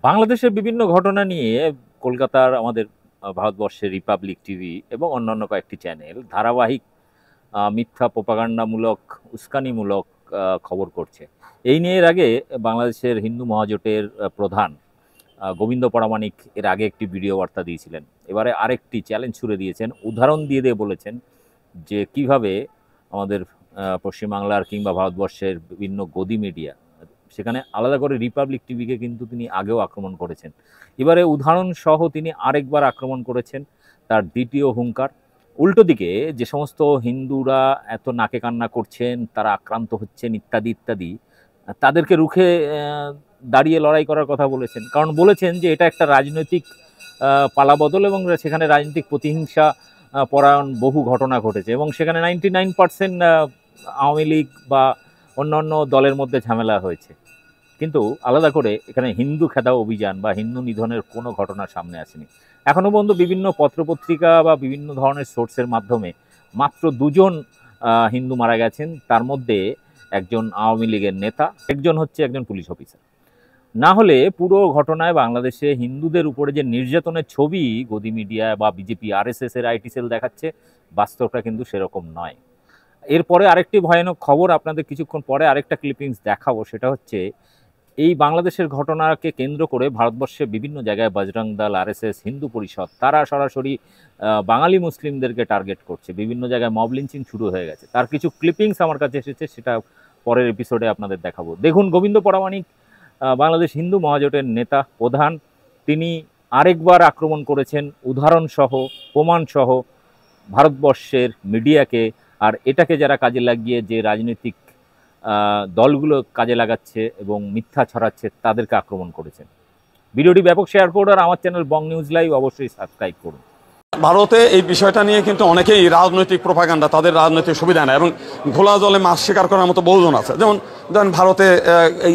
বাংলাদেশের বিভিন্ন ঘটনা নিয়ে কলকাতার আমাদের ভারতবর্ষের রিপাবলিক টিভি এবং অন্যান্য কয়েকটি চ্যানেল ধারাবাহিক মিথ্যা প্রোপাগান্ডামূলক উস্কানিমূলক খবর করছে। এই নিয়ে এর আগে বাংলাদেশের হিন্দু মহাজোটের প্রধান গোবিন্দ পরামানিক এর আগে একটি ভিডিও বার্তা দিয়েছিলেন। এবারে আরেকটি চ্যালেঞ্জ ছুড়ে দিয়েছেন, উদাহরণ দিয়ে দিয়ে বলেছেন যে কিভাবে আমাদের পশ্চিমবাংলার কিংবা ভারতবর্ষের বিভিন্ন গদি মিডিয়া, সেখানে আলাদা করে রিপাবলিক টিভিকে কিন্তু তিনি আগেও আক্রমণ করেছেন। এবারে উদাহরণ সহ তিনি আরেকবার আক্রমণ করেছেন, তার দ্বিতীয় হুঙ্কার। উল্টো দিকে যে সমস্ত হিন্দুরা এত নাকে কান্না করছেন, তারা আক্রান্ত হচ্ছেন ইত্যাদি ইত্যাদি, তাদেরকে রুখে দাঁড়িয়ে লড়াই করার কথা বলেছেন। কারণ বলেছেন যে এটা একটা রাজনৈতিক পালাবদল এবং সেখানে রাজনৈতিক প্রতিহিংসা পরায়ণ বহু ঘটনা ঘটেছে এবং সেখানে 99% আওয়ামী লীগ বা অন্যান্য দলের মধ্যে ঝামেলা হয়েছে। কিন্তু আলাদা করে এখানে হিন্দু খেদা অভিযান বা হিন্দু নিধনের কোনো ঘটনা সামনে আসেনি। এখনও পর্যন্ত বিভিন্ন পত্রপত্রিকা বা বিভিন্ন ধরনের সোর্সের মাধ্যমে মাত্র 2 জন হিন্দু মারা গেছেন, তার মধ্যে একজন আওয়ামী লীগের নেতা, একজন হচ্ছে একজন পুলিশ অফিসার। না হলে পুরো ঘটনায় বাংলাদেশে হিন্দুদের উপরে যে নির্যাতনের ছবি গদি মিডিয়া বা বিজেপি RSS এর আইটি সেল দেখাচ্ছে, বাস্তবটা কিন্তু সেরকম নয়। এরপরে আরেকটি ভয়ানক খবর আপনাদের কিছুক্ষণ পরে আরেকটা ক্লিপিংস দেখাবো, সেটা হচ্ছে এই বাংলাদেশের ঘটনাকে কেন্দ্র করে ভারতবর্ষে বিভিন্ন জায়গায় বজরং দল, RSS, হিন্দু পরিষদ তারা সরাসরি বাঙালি মুসলিমদেরকে টার্গেট করছে। বিভিন্ন জায়গায় মব লিঞ্চিং শুরু হয়ে গেছে। তার কিছু ক্লিপিংস আমার কাছে এসেছে, সেটা পরের এপিসোডে আপনাদের দেখাবো। দেখুন, গোবিন্দ পরামানিক বাংলাদেশ হিন্দু মহাজোটের নেতা প্রধান, তিনি আরেকবার আক্রমণ করেছেন উদাহরণসহ প্রমাণসহ ভারতবর্ষের মিডিয়াকে। আর এটাকে যারা কাজে লাগিয়ে যে রাজনৈতিক দলগুলো কাজে লাগাচ্ছে এবং মিথ্যা ছড়াচ্ছে, তাদেরকে আক্রমণ করেছেন। ভিডিওটি ব্যাপক শেয়ার করুন আর আমার চ্যানেল বং নিউজ লাইভ অবশ্যই সাবস্ক্রাইব করুন। ভারতে এই বিষয়টা নিয়ে কিন্তু অনেকেই রাজনৈতিক প্রোপাগান্ডা, তাদের রাজনৈতিক সুবিধা নেয় এবং ঘোলা জলে মাছ শিকার করার মতো বহুজন আছে। যেমন ধরেন ভারতে এই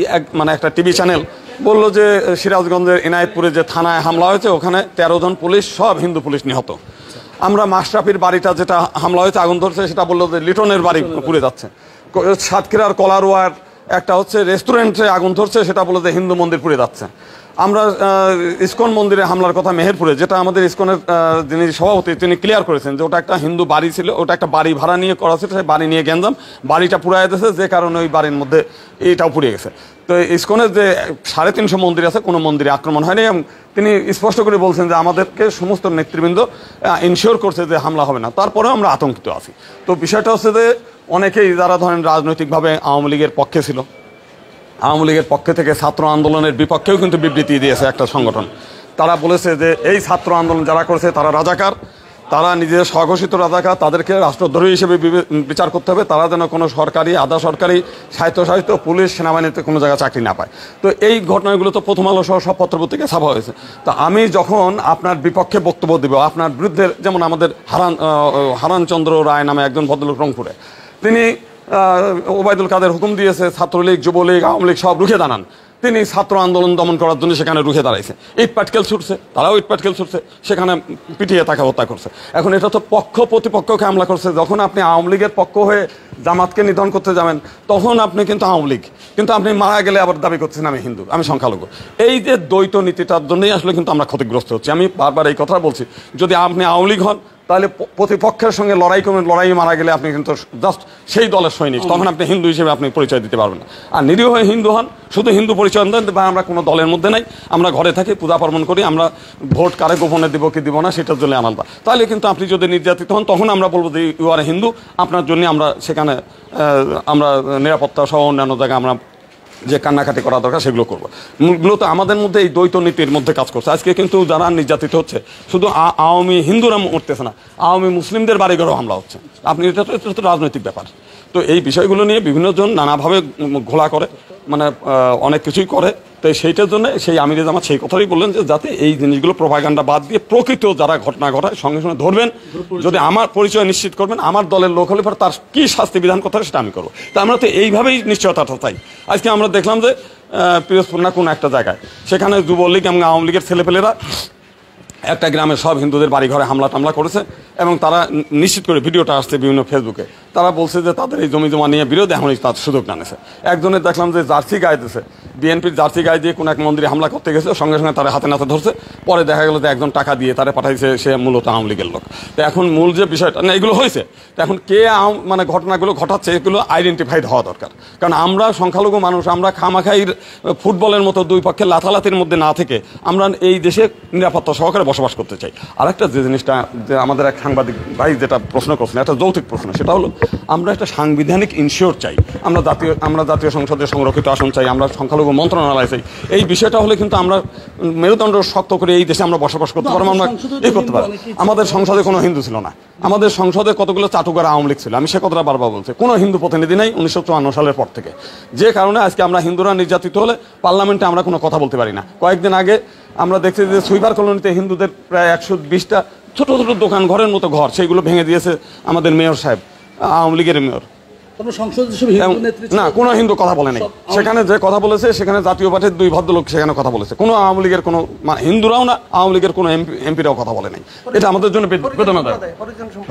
একটা টিভি চ্যানেল বললো যে সিরাজগঞ্জের এনায়েতপুরে যে থানায় হামলা হয়েছে, ওখানে 13 জন পুলিশ, সব হিন্দু পুলিশ নিহত। আমরা মাশরাফির বাড়িটা যেটা হামলা হয়েছে, আগুন ধরছে, সেটা বললো যে লিটনের বাড়ি পুড়ে যাচ্ছে। সাতক্ষীরার কলারোয়ার একটা হচ্ছে রেস্টুরেন্টে আগুন ধরছে, সেটা বললো যে হিন্দু মন্দির পুড়ে যাচ্ছে। আমরা ইসকন মন্দিরে হামলার কথা মেহেরপুরে, যেটা আমাদের ইসকনের যিনি সভাপতি তিনি ক্লিয়ার করেছেন যে ওটা একটা হিন্দু বাড়ি ছিল, ওটা একটা বাড়ি ভাড়া নিয়ে করা ছিল, সেই বাড়ি নিয়ে গ্যাঞ্জাম, বাড়িটা পুড়ায় দিয়েছে, যে কারণে ওই বাড়ির মধ্যে এইটাও পুড়িয়ে গেছে। তো ইসকনের যে 350 মন্দির আছে, কোনো মন্দিরে আক্রমণ হয়নি এবং তিনি স্পষ্ট করে বলছেন যে আমাদেরকে সমস্ত নেতৃবৃন্দ ইনশিওর করছে যে হামলা হবে না। তারপরেও আমরা আতঙ্কিত আছি। তো বিষয়টা হচ্ছে যে অনেকেই যারা ধরেন রাজনৈতিকভাবে আওয়ামী লীগের পক্ষে ছিল, আওয়ামী লীগের পক্ষে থেকে ছাত্র আন্দোলনের বিপক্ষেও কিন্তু বিবৃতি দিয়েছে একটা সংগঠন। তারা বলেছে যে এই ছাত্র আন্দোলন যারা করেছে তারা রাজাকার, তারা নিজেদের স্বঘোষিত রাজাকার, তাদেরকে রাষ্ট্রদ্রোহী হিসেবে বিচার করতে হবে, তারা যেন কোনো সরকারি, আধা সরকারি, স্বায়ত্তশাসিত পুলিশ, সেনাবাহিনীতে কোনো জায়গায় চাকরি না পায়। তো এই ঘটনাগুলো তো প্রথম আলো সহ সব পত্রপত্রিকায় ছাপা হয়েছে। তো আমি যখন আপনার বিপক্ষে বক্তব্য দিব, আপনার বিরুদ্ধে, যেমন আমাদের হারানচন্দ্র রায় নামে একজন ভদ্রলোক রংপুরে, তিনি ওবায়দুল কাদের হুকুম দিয়েছে ছাত্রলীগ, যুবলীগ, আওয়ামী লীগ সব রুখে দাঁড়ান। তিনি ছাত্র আন্দোলন দমন করার জন্য সেখানে রুখে দাঁড়াইছে, ইট পাটকেল ছুটছে, তারাও ইট পাটকেল ছুটছে, সেখানে পিটিয়ে তাকে হত্যা করছে। এখন এটা তো পক্ষ প্রতিপক্ষকে হামলা করছে। যখন আপনি আওয়ামী লীগের পক্ষ হয়ে জামাতকে নিধন করতে যাবেন, তখন আপনি কিন্তু আওয়ামী লীগ, কিন্তু আপনি মারা গেলে আবার দাবি করছেন আমি হিন্দু, আমি সংখ্যালঘু। এই যে দ্বৈত নীতিটার জন্যই আসলে কিন্তু আমরা ক্ষতিগ্রস্ত হচ্ছি। আমি বারবার এই কথা বলছি, যদি আপনি আওয়ামী লীগ হন তাহলে প্রতিপক্ষের সঙ্গে লড়াই করবেন, লড়াই মারা গেলে আপনি কিন্তু জাস্ট সেই দলের সৈনিক, তখন আপনি হিন্দু হিসেবে আপনি পরিচয় দিতে পারবেন না। আর নিরীহ হয়ে হিন্দু হন, শুধু হিন্দু পরিচয় দেন, বা আমরা কোনো দলের মধ্যে নাই, আমরা ঘরে থাকি, পূজা পার্বণ করি, আমরা ভোট কারে গোপনে দিব কি দিব না সেটার জন্য আলাদা। তাহলে কিন্তু আপনি যদি নির্যাতিত হন, তখন আমরা বলবো যে ইউ আর হিন্দু, আপনার জন্য আমরা সেখানে আমরা নিরাপত্তা সহ অন্যান্য জায়গায় আমরা যে কান্নাকাটি করা দরকার সেগুলো করবো। মূলত আমাদের মধ্যে এই দ্বৈত নীতির মধ্যে কাজ করছে। আজকে কিন্তু যারা নির্যাতিত হচ্ছে, শুধু আওয়ামী হিন্দুরা মরতেছে না, আওয়ামী মুসলিমদের বাড়িঘরেও হামলা হচ্ছে। আপনি এটা তো রাজনৈতিক ব্যাপার। তো এই বিষয়গুলো নিয়ে বিভিন্ন জন নানাভাবে ঘোলা করে, মানে অনেক কিছুই করে। তো সেইটার জন্য সেই আমিরে জামাত সেই কথাই বললেন যে যাতে এই জিনিসগুলো প্রোপাগান্ডা বাদ দিয়ে প্রকৃত যারা ঘটনা ঘটায় সঙ্গে সঙ্গে ধরবেন, যদি আমার পরিচয় নিশ্চিত করবেন, আমার দলের লোক হলে পর তার কী শাস্তি বিধান করতে হয় সেটা আমি করবো। তা আমরা তো এইভাবেই নিশ্চয়তাটা চাই। আজকে আমরা দেখলাম যে পিরোজপুর না কোনো একটা জায়গায়, সেখানে যুবলীগ এবং আওয়ামী লীগের ছেলেপেলেরা একটা গ্রামে সব হিন্দুদের বাড়ি ঘরে হামলা টামলা করেছে এবং তারা নিশ্চিত করে ভিডিওটা আসছে বিভিন্ন ফেসবুকে। তারা বলছে যে তাদের এই জমি জমা নিয়ে বিরোধ এখনই তার সুযোগ টানেছে। একজনের দেখলাম যে জার্সি গায়ে দিয়েছে, বিএনপির জার্সি গায়ে দিয়ে কোনো এক মন্দিরে হামলা করতে গেছে, সঙ্গে সঙ্গে তারা হাতে নাতে ধরছে। পরে দেখা গেল যে একজন টাকা দিয়ে তারা পাঠাইছে, সে মূলত আওয়ামী লীগের লোক। তো এখন মূল যে বিষয়টা না, এগুলো হয়েছে, তো এখন কে মানে ঘটনাগুলো ঘটাচ্ছে এগুলো আইডেন্টিফাইড হওয়া দরকার। কারণ আমরা সংখ্যালঘু মানুষ, আমরা খামাখাইর ফুটবলের মতো দুই পক্ষের লাথালাতির মধ্যে না থেকে আমরা এই দেশে নিরাপত্তা সহকারে বসবাস করতে চাই। আরেকটা যে জিনিসটা যে আমাদের এক সাংবাদিক ভাই যেটা প্রশ্ন করছেন, একটা যৌক্তিক প্রশ্ন, সেটা হলো আমরা একটা সাংবিধানিক ইনশিওর চাই, আমরা জাতীয় সংসদে সংরক্ষিত আসন চাই, আমরা সংখ্যালঘু মন্ত্রণালয় চাই। এই বিষয়টা হলে কিন্তু আমরা মেরুদণ্ড শক্ত করে এই দেশে আমরা বসবাস করতে পারবো, আমরা করতে পারবো। আমাদের সংসদে কোনো হিন্দু ছিল না, আমাদের সংসদে কতগুলো চাটুকার আওয়ামী লীগ ছিল। আমি সে কথাটা বারবার বলছি, কোনো হিন্দু প্রতিনিধি নাই 1954 সালের পর থেকে, যে কারণে আজকে আমরা হিন্দুরা নির্যাতিত হলে পার্লামেন্টে আমরা কোনো কথা বলতে পারি না। কয়েকদিন আগে আমরা দেখছি যে সুইপার কলোনিতে হিন্দুদের প্রায় 120টা ছোট ছোট দোকান ঘরের মতো ঘর, সেইগুলো ভেঙে দিয়েছে আমাদের মেয়র সাহেব, আওয়ামী লীগের মেয়র। না, কোনো হিন্দু কথা বলে নাই সেখানে। যে কথা বলেছে সেখানে জাতীয় পার্টির দুই ভদ্রলোক সেখানে কথা বলেছে, কোনো আওয়ামী লীগের কোনো হিন্দুরাও না, আওয়ামী লীগের কোনো এমপিরাও কথা বলে নাই। এটা আমাদের জন্য বেদনাদায়ক।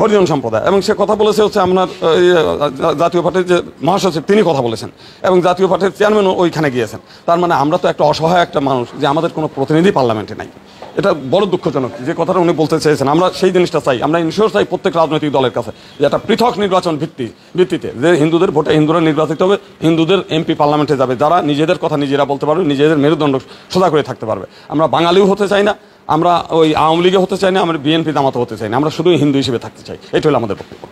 হরিজন সম্প্রদায়, এবং সে কথা বলেছে হচ্ছে আপনার জাতীয় পার্টির যে মহাসচিব তিনি কথা বলেছেন, এবং জাতীয় পার্টির চেয়ারম্যানও ওইখানে গিয়েছেন। তার মানে আমরা তো একটা অসহায় একটা মানুষ যে আমাদের কোনো প্রতিনিধি পার্লামেন্টে নাই। এটা বড় দুঃখজনক যে কথাটা উনি বলতে চেয়েছেন। আমরা সেই জিনিসটা চাই, আমরা ইনশিওর চাই প্রত্যেক রাজনৈতিক দলের কাছে যে একটা পৃথক নির্বাচন ভিত্তিতে যে হিন্দুদের ভোটে হিন্দুরা নির্বাচিত হবে, হিন্দুদের এমপি পার্লামেন্টে যাবে, যারা নিজেদের কথা নিজেরা বলতে পারবে, নিজেদের মেরুদণ্ড সোজা করে থাকতে পারবে। আমরা বাঙালিও হতে চাই না, আমরা ওই আওয়ামী লীগে হতে চাই না, আমরা বিএনপি জামাতে হতে চাই না, আমরা শুধুই হিন্দু হিসেবে থাকতে চাই। এটা হলো আমাদের বক্তব্য।